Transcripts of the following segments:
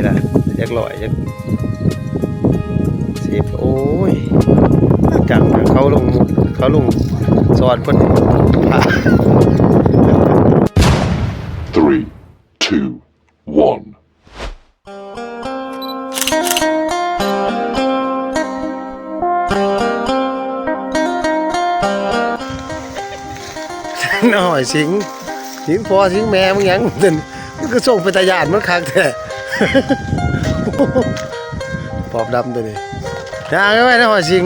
ล่ะจักลอยจักสิบโอ้ยจังเขาลงสอนเพิ่นพา 3, 2, 1. หน่อยสิงพ่อสิงแม่มึงยังมันก็ส่งไปตะยานมันคักแท้ ปอบดำตัวนี้ย่างไว้นะหอยสิง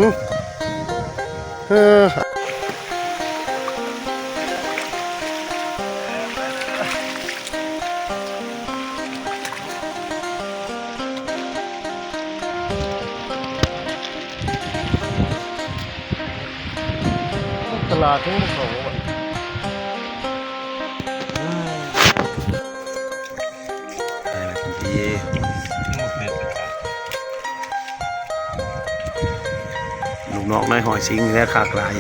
ตลาดทั้งหมดเขาลูกน้องนายหอยสิงและขากลาย